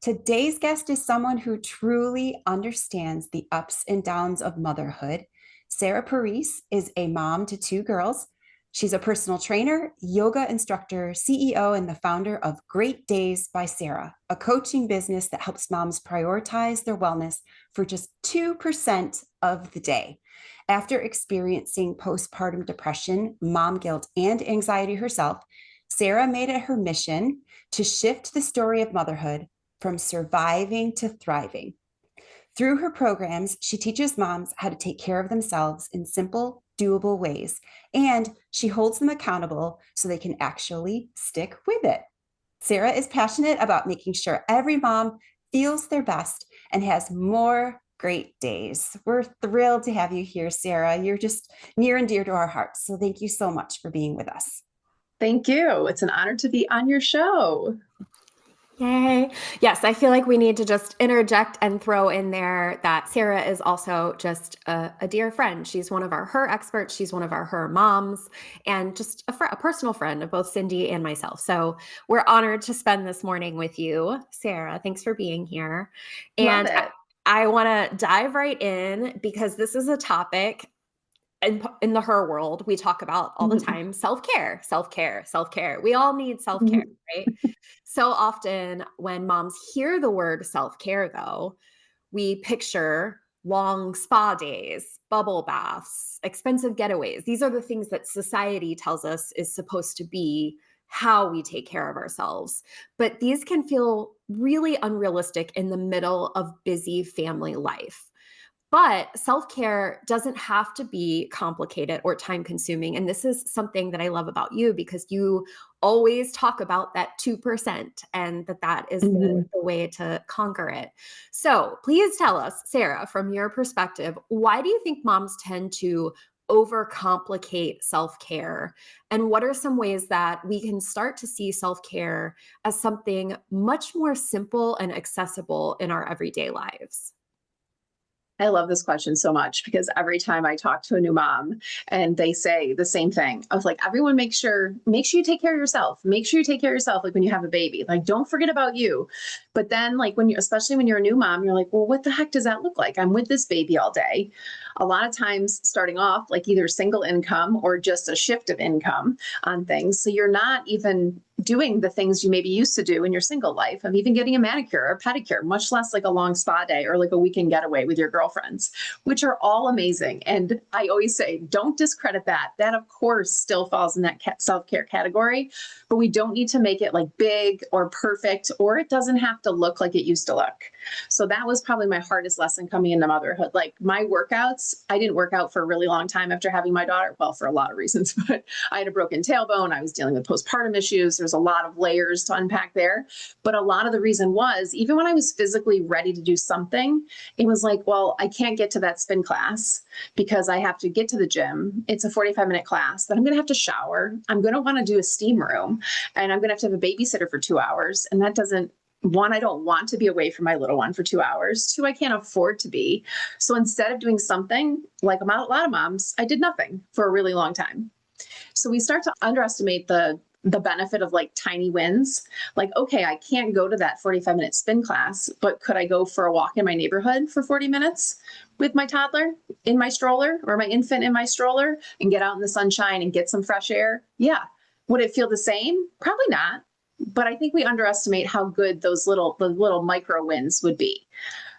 Today's guest is someone who truly understands the ups and downs of motherhood. Sarah Parise is a mom to two girls. She's a personal trainer, yoga instructor, CEO, and the founder of Great Days by Sarah, a coaching business that helps moms prioritize their wellness for just 2% of the day. After experiencing postpartum depression, mom guilt, and anxiety herself, Sarah made it her mission to shift the story of motherhood from surviving to thriving. Through her programs, she teaches moms how to take care of themselves in simple, doable ways, and she holds them accountable so they can actually stick with it. Sarah is passionate about making sure every mom feels their best and has more great days. We're thrilled to have you here, Sarah. You're just near and dear to our hearts. So thank you so much for being with us. Thank you. It's an honor to be on your show. Yay. Yes, I feel like we need to just interject and throw in there that Sarah is also just a dear friend. She's one of her experts. She's one of her moms and just a personal friend of both Cindy and myself. So we're honored to spend this morning with you, Sarah. Thanks for being here. Love And it. I want to dive right in because this is a topic in the her world we talk about all the time. Self-care, self-care, self-care. We all need self-care, right? So often when moms hear the word self-care, though, we picture long spa days, bubble baths, expensive getaways. These are the things that society tells us is supposed to be how we take care of ourselves. But these can feel really unrealistic in the middle of busy family life. But self-care doesn't have to be complicated or time consuming. And this is something that I love about you because you always talk about that 2% and that is the way to conquer it. So please tell us, Sarah, from your perspective, why do you think moms tend to overcomplicate self-care? And what are some ways that we can start to see self-care as something much more simple and accessible in our everyday lives? I love this question so much because every time I talk to a new mom and they say the same thing, I was like, everyone make sure you take care of yourself. Make sure you take care of yourself. Like when you have a baby, like don't forget about you. But then like especially when you're a new mom, you're like, well, what the heck does that look like? I'm with this baby all day. A lot of times starting off like either single income or just a shift of income on things. So you're not even doing the things you maybe used to do in your single life of even getting a manicure or pedicure, much less like a long spa day or like a weekend getaway with your girlfriends, which are all amazing. And I always say, don't discredit that. That, of course, still falls in that self-care category, but we don't need to make it like big or perfect, or it doesn't have to look like it used to look. So that was probably my hardest lesson coming into motherhood. Like my workouts, I didn't work out for a really long time after having my daughter. Well, for a lot of reasons, but I had a broken tailbone. I was dealing with postpartum issues. There's a lot of layers to unpack there. But a lot of the reason was even when I was physically ready to do something, it was like, well, I can't get to that spin class because I have to get to the gym. It's a 45-minute class. Then I'm going to have to shower. I'm going to want to do a steam room and I'm going to have a babysitter for 2 hours. And that doesn't, one, I don't want to be away from my little one for 2 hours. Two, I can't afford to be. So instead of doing something like a lot of moms, I did nothing for a really long time. So we start to underestimate the benefit of like tiny wins. Like, okay, I can't go to that 45-minute spin class, but could I go for a walk in my neighborhood for 40 minutes with my toddler in my stroller or my infant in my stroller and get out in the sunshine and get some fresh air? Yeah. Would it feel the same? Probably not. But I think we underestimate how good the little micro wins would be.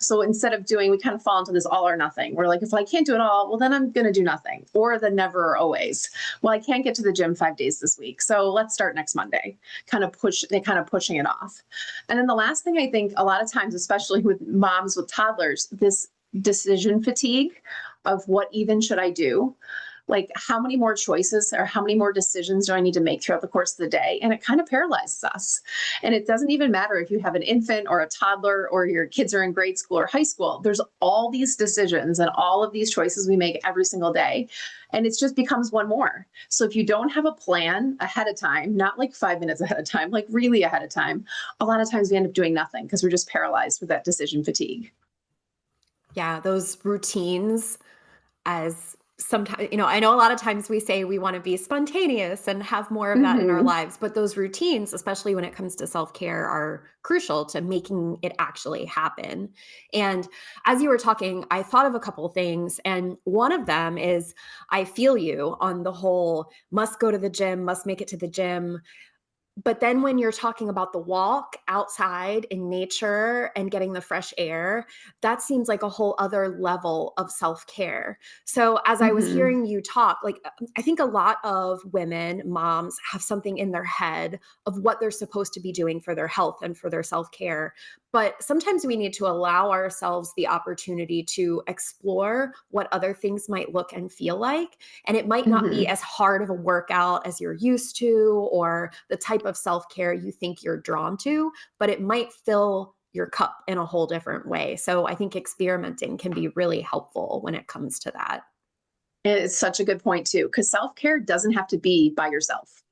So instead of we kind of fall into this all or nothing. We're like, if I can't do it all, well, then I'm going to do nothing, or the never or always. Well, I can't get to the gym 5 days this week, so let's start next Monday. Kind of pushing it off. And then the last thing I think a lot of times, especially with moms with toddlers, this decision fatigue of what even should I do? Like how many more choices or how many more decisions do I need to make throughout the course of the day? And it kind of paralyzes us. And it doesn't even matter if you have an infant or a toddler or your kids are in grade school or high school. There's all these decisions and all of these choices we make every single day. And it just becomes one more. So if you don't have a plan ahead of time, not like 5 minutes ahead of time, like really ahead of time, a lot of times we end up doing nothing because we're just paralyzed with that decision fatigue. Yeah, those routines as sometimes, I know a lot of times we say we want to be spontaneous and have more of that in our Hmm. lives, but those routines, especially when it comes to self-care, are crucial to making it actually happen. And as you were talking, I thought of a couple of things. And one of them is I feel you on the whole must go to the gym, must make it to the gym. But then when you're talking about the walk outside in nature and getting the fresh air, that seems like a whole other level of self-care. So as I was Hmm. hearing you talk, like I think a lot of women, moms have something in their head of what they're supposed to be doing for their health and for their self-care. But sometimes we need to allow ourselves the opportunity to explore what other things might look and feel like. And it might not be Hmm. as hard of a workout as you're used to, or the type of self care you think you're drawn to, but it might fill your cup in a whole different way. So I think experimenting can be really helpful when it comes to that. It's such a good point too, because self-care doesn't have to be by yourself.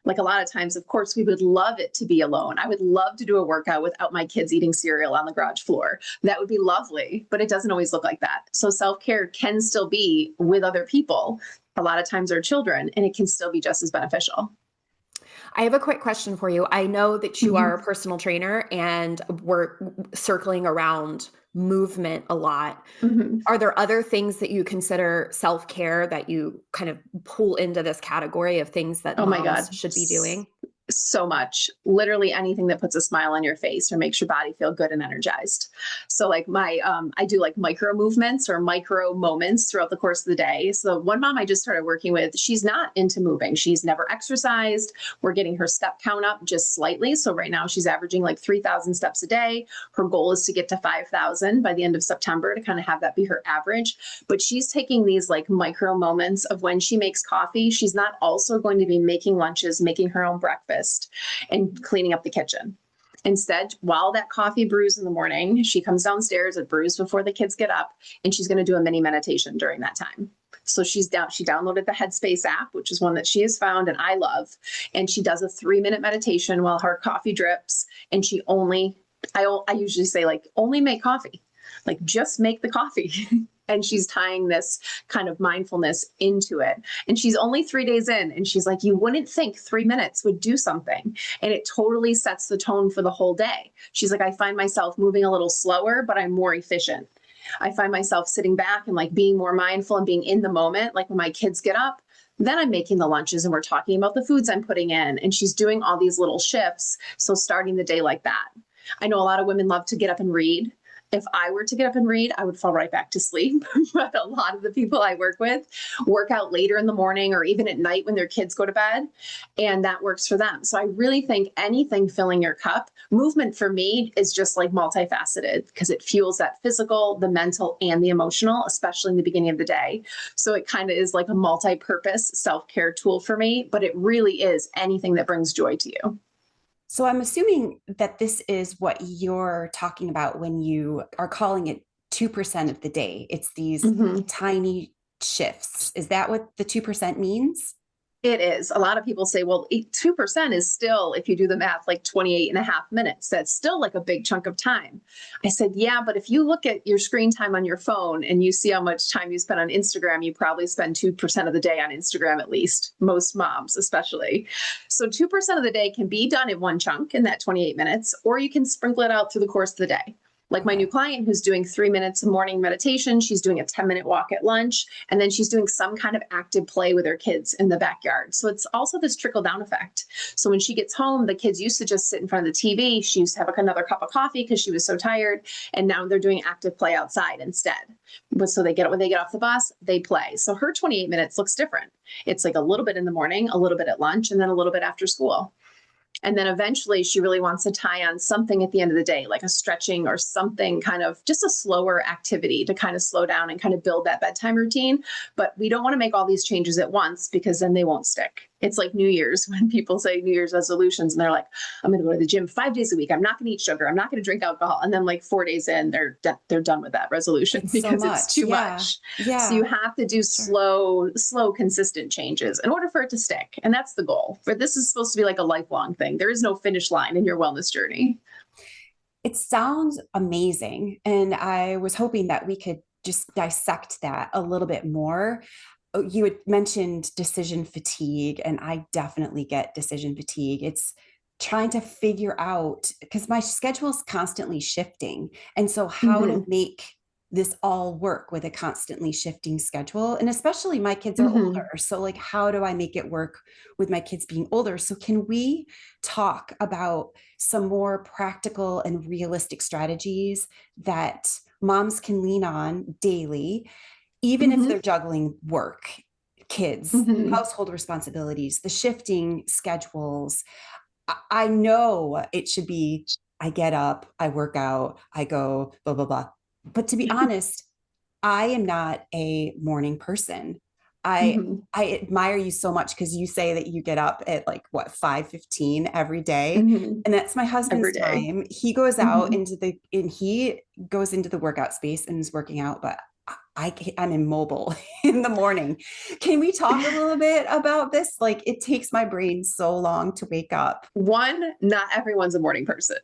Like a lot of times, of course, we would love it to be alone. I would love to do a workout without my kids eating cereal on the garage floor. That would be lovely, but it doesn't always look like that. So self-care can still be with other people. A lot of times our children, and it can still be just as beneficial. I have a quick question for you. I know that you are Mhm. a personal trainer and we're circling around movement a lot. Mhm. Are there other things that you consider self-care that you kind of pull into this category of things that Oh my moms God. should be doing? So much. Literally anything that puts a smile on your face or makes your body feel good and energized. So like I do like micro movements or micro moments throughout the course of the day. So one mom I just started working with, she's not into moving. She's never exercised. We're getting her step count up just slightly. So right now she's averaging like 3,000 steps a day. Her goal is to get to 5,000 by the end of September to kind of have that be her average. But she's taking these like micro moments of when she makes coffee, she's not also going to be making lunches, making her own breakfast and cleaning up the kitchen. Instead, while that coffee brews in the morning, she comes downstairs, it brews before the kids get up, and she's going to do a mini meditation during that time. So she downloaded the Headspace app, which is one that she has found and I love. And she does a 3-minute meditation while her coffee drips. And I usually say, like, only make coffee, like, just make the coffee. And she's tying this kind of mindfulness into it. And she's only 3 days in, and she's like, you wouldn't think 3 minutes would do something. And it totally sets the tone for the whole day. She's like, I find myself moving a little slower, but I'm more efficient. I find myself sitting back and like being more mindful and being in the moment. Like when my kids get up, then I'm making the lunches and we're talking about the foods I'm putting in. And she's doing all these little shifts. So starting the day like that. I know a lot of women love to get up and read. If I were to get up and read, I would fall right back to sleep. But a lot of the people I work with work out later in the morning or even at night when their kids go to bed, and that works for them. So I really think anything filling your cup, movement for me is just like multifaceted because it fuels that physical, the mental, and the emotional, especially in the beginning of the day. So it kind of is like a multi-purpose self-care tool for me, but it really is anything that brings joy to you. So I'm assuming that this is what you're talking about when you are calling it 2% of the day. It's these Mhm. tiny shifts. Is that what the 2% means? It is. A lot of people say, well, 2% is still, if you do the math, like 28 and a half minutes. That's still like a big chunk of time. I said, yeah, but if you look at your screen time on your phone and you see how much time you spend on Instagram, you probably spend 2% of the day on Instagram at least, most moms especially. So 2% of the day can be done in one chunk in that 28 minutes, or you can sprinkle it out through the course of the day. Like my new Okay. client who's doing 3 minutes of morning meditation, she's doing a 10-minute walk at lunch, and then she's doing some kind of active play with her kids in the backyard. So it's also this trickle down effect. So when she gets home, the kids used to just sit in front of the TV. She used to have another cup of coffee because she was so tired. And now they're doing active play outside instead. But so when they get off the bus, they play. So her 28 minutes looks different. It's like a little bit in the morning, a little bit at lunch, and then a little bit after school. And then eventually she really wants to tie on something at the end of the day, like a stretching or something, kind of just a slower activity to kind of slow down and kind of build that bedtime routine. But we don't want to make all these changes at once because then they won't stick. It's like New Year's when people say New Year's resolutions and they're like, I'm going to go to the gym 5 days a week. I'm not going to eat sugar. I'm not going to drink alcohol. And then like 4 days in, they're done with that resolution It's so because it's much. too Yeah. much. So you Yeah. have to do Sure. slow, consistent changes in order for it to stick. And that's the goal. For this is supposed to be like a lifelong thing. There is no finish line in your wellness journey. It sounds amazing. And I was hoping that we could just dissect that a little bit more. Oh, you had mentioned decision fatigue, and I definitely get decision fatigue. It's trying to figure out because my schedule is constantly shifting. And so, how to Hmm. make this all work with a constantly shifting schedule? And especially my kids are Hmm. older. So, like, how do I make it work with my kids being older? So, can we talk about some more practical and realistic strategies that moms can lean on daily, even if Hmm. they're juggling work, kids, Hmm. household responsibilities, the shifting schedules? I know it should be I get up, I work out, I go, blah, blah, blah. But to be honest, I am not a morning person. I Hmm. I admire you so much because you say that you get up at like what 5:15 every day. Hmm. And that's my Every husband's day. time. He goes out Hmm. into the and he goes into the workout space and is working out, but I'm immobile in the morning. Can we talk a little bit about this? Like it takes my brain so long to wake up. One, not everyone's a morning person.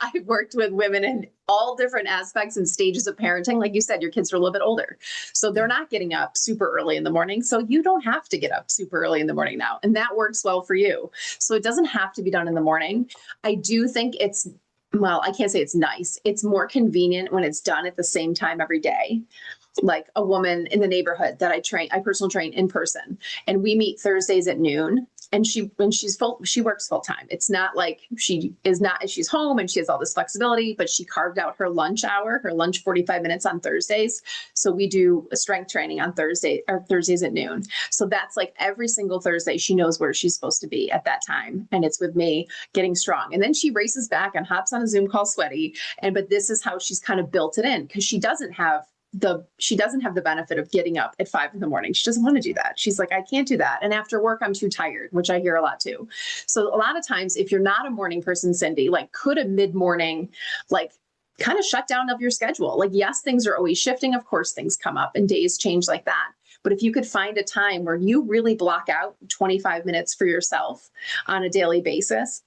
I've worked with women in all different aspects and stages of parenting. Like you said, your kids are a little bit older. So they're not getting up super early in the morning. So you don't have to get up super early in the morning now. And that works well for you. So it doesn't have to be done in the morning. I do think it's, well, I can't say it's nice. It's more convenient when it's done at the same time every day. Like a woman in the neighborhood that I personal train in person, and we meet Thursdays at noon. And she works full time. It's not like she's home and she has all this flexibility, but she carved out her lunch hour, her lunch 45 minutes on Thursdays. So we do a strength training on Thursdays at noon. So that's like every single Thursday, she knows where she's supposed to be at that time. And it's with me getting strong. And then she races back and hops on a Zoom call sweaty. But this is how she's kind of built it in because she doesn't have the benefit of getting up at 5 a.m. She doesn't want to do that. She's like, I can't do that. And after work, I'm too tired, which I hear a lot too. So a lot of times, if you're not a morning person, Cindy, like could a mid-morning, like kind of shut down of your schedule? Like, yes, things are always shifting. Of course, things come up and days change like that. But if you could find a time where you really block out 25 minutes for yourself on a daily basis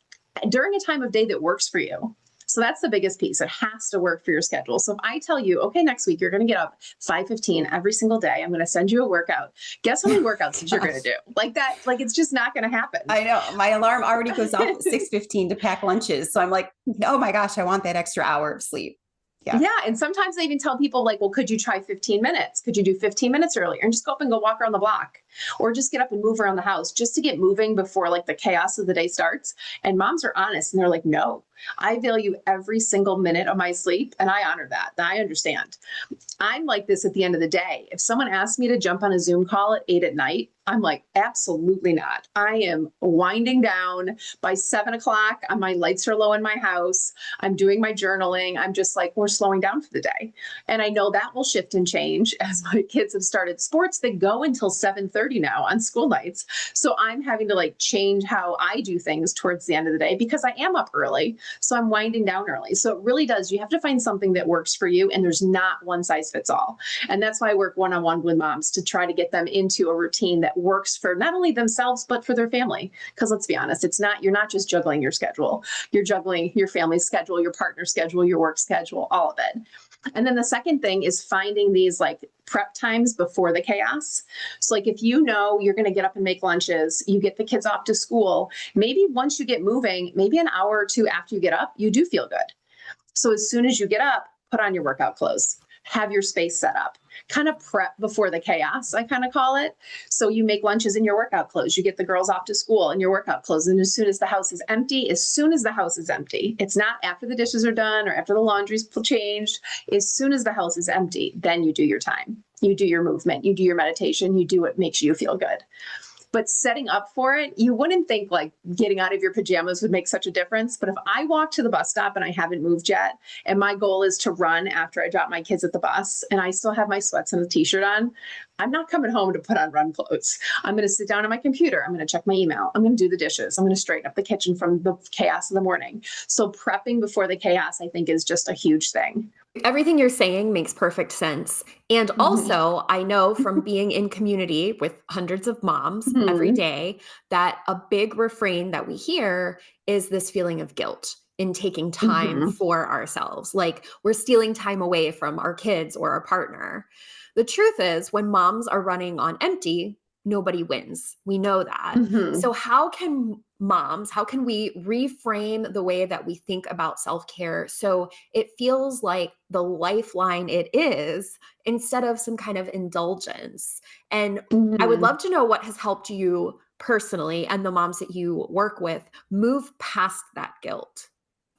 during a time of day that works for you. So that's the biggest piece. It has to work for your schedule. So if I tell you, okay, next week you're going to get up 5:15 every single day, I'm going to send you a workout. Guess how many workouts that you're going to do? Like that, like it's just not going to happen. I know my alarm already goes off at 6:15 to pack lunches. So I'm like, oh my gosh, I want that extra hour of sleep. Yeah. Yeah. And sometimes I even tell people, like, well, could you try 15 minutes? Could you do 15 minutes earlier and just go up and go walk around the block or just get up and move around the house just to get moving before like the chaos of the day starts? And moms are honest and they're like, no, I value every single minute of my sleep. And I honor that. I understand. I'm like this at the end of the day. If someone asks me to jump on a Zoom call at 8 p.m, I'm like, absolutely not. I am winding down by 7 o'clock. My lights are low in my house. I'm doing my journaling. I'm just like, we're slowing down for the day. And I know that will shift and change as my kids have started sports that go until 7:30 now on school nights. So I'm having to like change how I do things towards the end of the day because I am up early. So I'm winding down early. So it really does. You have to find something that works for you. And there's not one size fits all. And that's why I work one-on-one with moms to try to get them into a routine that works for not only themselves, but for their family. Because let's be honest, you're not just juggling your schedule. You're juggling your family's schedule, your partner's schedule, your work schedule, all of it. And then the second thing is finding these like prep times before the chaos. So like if you know you're going to get up and make lunches, you get the kids off to school, maybe once you get moving, maybe an hour or two after you get up, you do feel good. So as soon as you get up, put on your workout clothes, have your space set up, kind of prep before the chaos, I kind of call it. So you make lunches in your workout clothes. You get the girls off to school in your workout clothes. And as soon as the house is empty, it's not after the dishes are done or after the laundry's changed. As soon as the house is empty, then you do your time. You do your movement, you do your meditation, you do what makes you feel good. But setting up for it, you wouldn't think like getting out of your pajamas would make such a difference. But if I walk to the bus stop and I haven't moved yet, and my goal is to run after I drop my kids at the bus, and I still have my sweats and a t-shirt on, I'm not coming home to put on run clothes. I'm going to sit down on my computer. I'm going to check my email. I'm going to do the dishes. I'm going to straighten up the kitchen from the chaos of the morning. So prepping before the chaos, I think, is just a huge thing. Everything you're saying makes perfect sense. And Mhm. also, I know from being in community with hundreds of moms every Mhm. day that a big refrain that we hear is this feeling of guilt. in taking time for ourselves. Like we're stealing time away from our kids or our partner. The truth is, when moms are running on empty, nobody wins. We know that. So how can we reframe the way that we think about self-care so it feels like the lifeline it is instead of some kind of indulgence? And I would love to know what has helped you personally and the moms that you work with move past that guilt.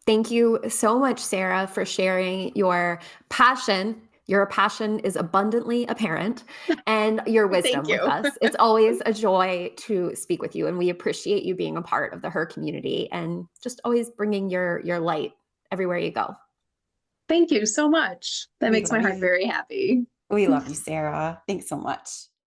Thank you so much, Sarah, for sharing your passion. Your passion is abundantly apparent, and your Thank wisdom with you. us. It's always a joy to speak with you, and we appreciate you being a part of the Her community and just always bringing your light everywhere you go. Thank you so much. That We makes my love heart you. very happy. We love you, Sarah. Thanks so much.